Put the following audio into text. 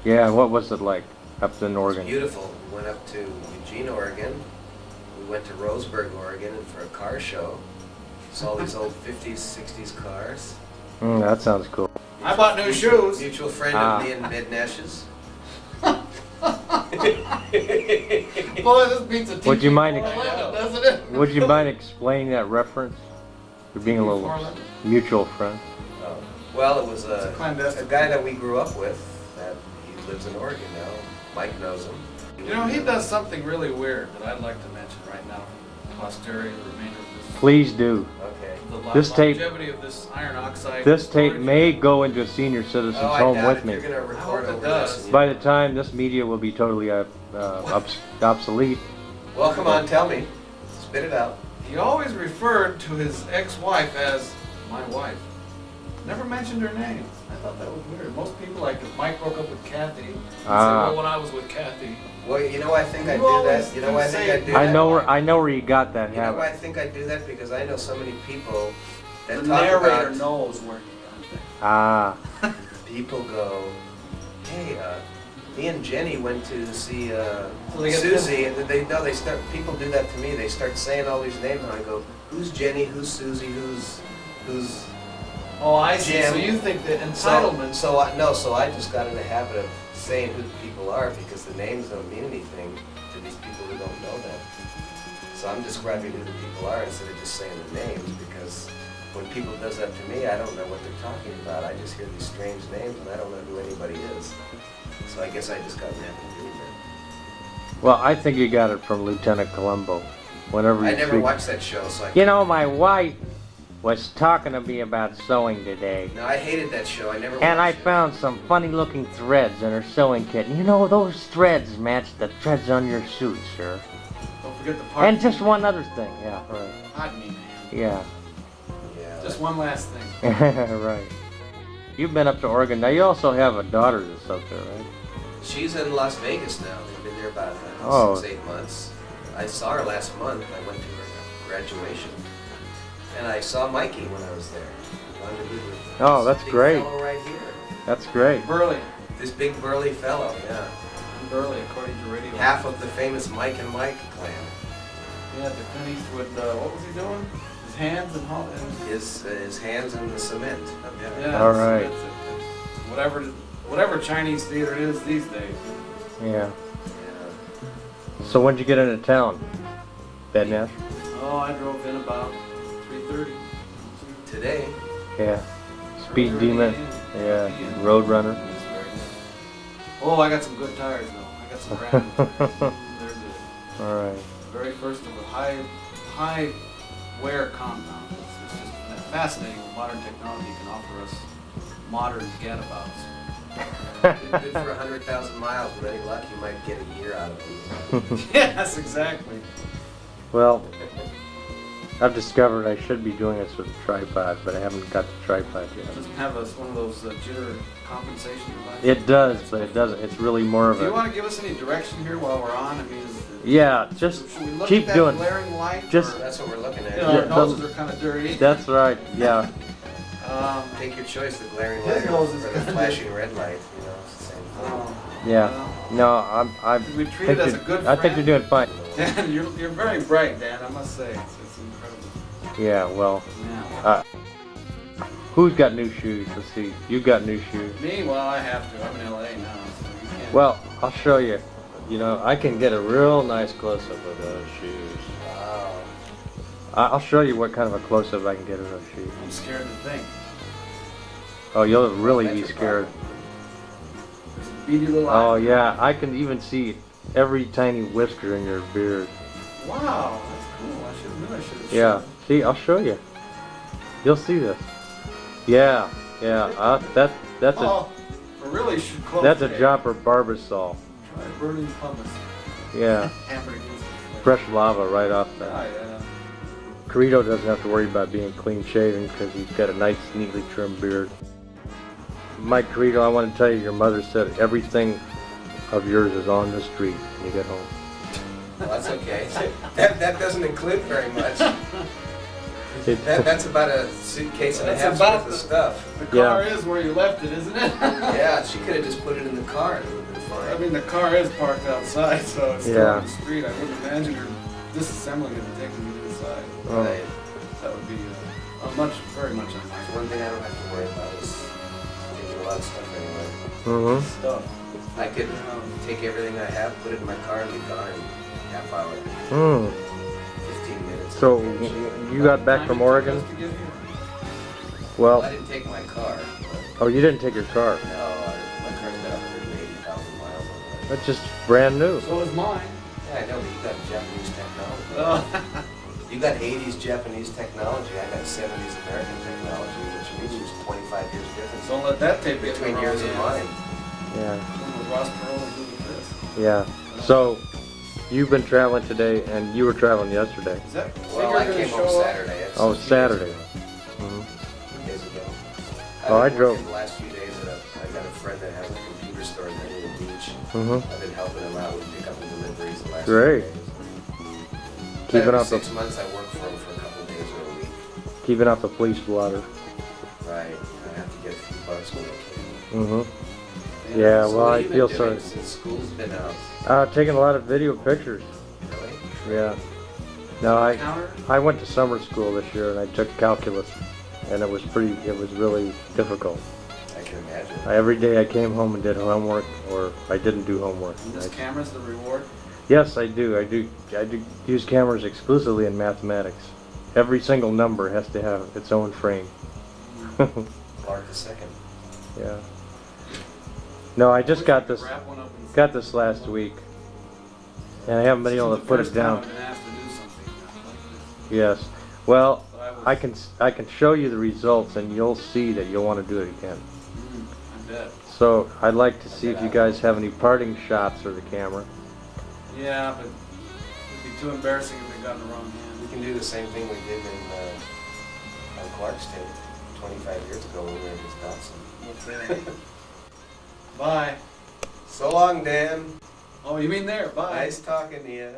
Yeah, what was it like up in Oregon? Beautiful. We went up to Eugene, Oregon. We went to Roseburg, Oregon for a car show. Saw these old 50s, 60s cars. That sounds cool. I bought new shoes. Mutual friend of me and Bednash's. Boy, this beats a TV Would you mind doesn't it? Would you mind explaining that reference? You're being a little mutual friend. Oh. Well, it was a clandestine. guy that we grew up with. That he lives in Oregon now. Mike knows him. You know, he does something really weird that I'd like to mention right now for posterity, the remainder of this. Please do. Okay. The This tape- longevity of this iron oxide. This tape storage. may go into a senior citizen's Oh, I home doubt with it. me. You're gonna record I hope it over does. this. By the time this media will be totally obsolete. Well, come on, tell me. Spit it out. He always referred to his ex-wife as my wife. Never mentioned her name. I thought that was weird. Most people, like if Mike broke up with Kathy, he'd say, well, when I was with Kathy. Well, you know, I think I You do always that. You know, I think I say- do that. I know where you got that You know why I habit. think I do that? Because I know so many people that The talk narrator about. knows where he got Ah, People go, hey, me and Jenny went to see So they get Susie, and they start. People do that to me. They start saying all these names, and I go, who's Jenny? Who's Susie? Who's Oh, I see. Jim. So you think that So entitlement. so I just got in the habit of saying who the people are because the names don't mean anything to these people who don't know them. So I'm describing who the people are instead of just saying the names because when people does that to me, I don't know what they're talking about. I just hear these strange names and I don't know who anybody is. So I guess I just got in the habit of doing that. well, I think you got it from Lieutenant Columbo. Whenever I you never speak- watched that show, so I. You know, my wife was talking to me about sewing today. No, I hated that show. I never. And I watched it. found some funny looking threads in her sewing kit. And you know, those threads match the threads on your suit, sir. Don't forget the part. And just one other thing. Yeah, right. Hot me, man. Yeah. Yeah. Just one last thing. Right. You've been up to Oregon. Now, you also have a daughter that's up there, right? She's in Las Vegas now. They've been there about Oh. 6-8 months. I saw her last month. I went to her graduation. And I saw Mikey when I was there. Wanted to be with Oh, this that's big great. fellow right here. That's great. Burley. This big burly fellow, yeah. Burley, according to radio. Half of the famous Mike and Mike clan. Yeah, the Clint Eastwood, what was he doing? His hands and all. His hands in the cement. Yeah. All right. Whatever Chinese theater it is these days. Yeah. Yeah. So when'd you get into town? Bednash? Oh, I drove in about 3:30. Today, Yeah. Speed Demon? Yeah. Roadrunner? Oh, I got some good tires though. I got some brand new tires. They're good. All right. Very first of a high wear compound. It's just fascinating what modern technology can offer us modern gadabouts. good for 100,000 miles. With any luck, you might get a year out of it. Yes, exactly. Well, I've discovered I should be doing this with a tripod, but I haven't got the tripod It yet. doesn't have one of those jitter compensation devices. It does, but it doesn't. It's really more of Do you a... want to give us any direction here while we're on? I mean, Yeah, just should we look keep at that doing. glaring light? Just- or, That's what we're looking at. you know, Yeah, our noses are kind of dirty. That's right, yeah. Take your choice, the glaring His light or nose is the good. flashing red light. You know, it's the same thing. Yeah. No, I'm We treat it as a good I think friend. you're doing fine. Dan, you're very bright, Dan. I must say, it's incredible. Yeah, well, Yeah. who's got new shoes? Let's see. You've got new shoes. Me? Well, I have to. I'm in LA now, so you can't. Well, I'll show you. You know, I can get a real nice close-up of those shoes. Wow. I'll show you what kind of a close-up I can get of those shoes. I'm scared to think. Oh, you'll really be scared. There's a beady little Oh eye. yeah, I can even see every tiny whisker in your beard. Wow, that's cool. I should have. Yeah, see, I'll show you. You'll see this. Yeah, yeah. That's a Oh, we really should close. that's a today. job for Barbasol. Try burning hummus. Yeah, Hamburgers. fresh lava right off Yeah, that. yeah. Korito doesn't have to worry about being clean shaven because he's got a nice, neatly trimmed beard. Mike Korito, I want to tell you, your mother said everything of yours is on the street when you get home. Well, that's okay. That doesn't include very much. That's about a suitcase and a That's half about worth of stuff. The car is where you left it, isn't it? Yeah, she could have just put it in the car and it would have been fine. I mean, the car is parked outside, so it's still on the street. I wouldn't imagine her disassembling it and taking it inside. Right. That would be very much The unlikely. one thing I don't have to worry about is taking a lot of stuff anyway. Mm-hmm. Stuff. I could take everything I have, put it in my car, and be gone in half hour, Mm. 15 minutes. So you got back from Oregon? Just to get here. Well, I didn't take my car. oh, you didn't take your car. No, my car's got 180,000 miles on it. That's just brand new. So is mine. Yeah, I know, but you got Japanese technology. Oh. You got 80s Japanese technology, I got 70s American technology, which means there's 25 years difference Don't let that tape get between in the yours wrong and hands. mine. Yeah. When the Ross Perot do with this. Yeah. So you've been traveling today, and you were traveling yesterday. Is that Well, I came home Saturday. That's Oh, a few Saturday. Days ago. Mhm. Days ago. Oh, I I've been drove- working the last few days at I got a friend that has a computer store in the beach. Mhm. I've been helping him out with pickup and deliveries the last Great. few days. Keeping Every up the 6 months I work for him for a couple days or a week. keeping up the police blotter. Right. I have to get a few bucks when I Mhm. Yeah. Yeah. can. Well, what I have you been feel doing sorry. since school's been out? Taking a lot of video pictures. Really? Yeah. No, Counter? I went to summer school this year, and I took calculus, and it was really difficult. I can imagine. Every day I came home and did homework, or I didn't do homework. And this camera's the reward? Yes, I do. I do use cameras exclusively in mathematics. Every single number has to have its own frame. Clark the second. Yeah. No, I just got this Wrap one up and- last week, and I haven't been able to put it down. This is the first time I've been asked to do something like this. Yes. Well, But I was- I can show you the results, and you'll see that you'll want to do it again. I bet. So I'd like to see if you guys have any parting shots for the camera. Yeah, but it'd be too embarrassing if it got in the wrong We hands. can do the same thing we did on Clark's tape 25 years ago when we were in Wisconsin. Bye. So long, Dan. Oh, you mean there? Bye. Nice talking to you.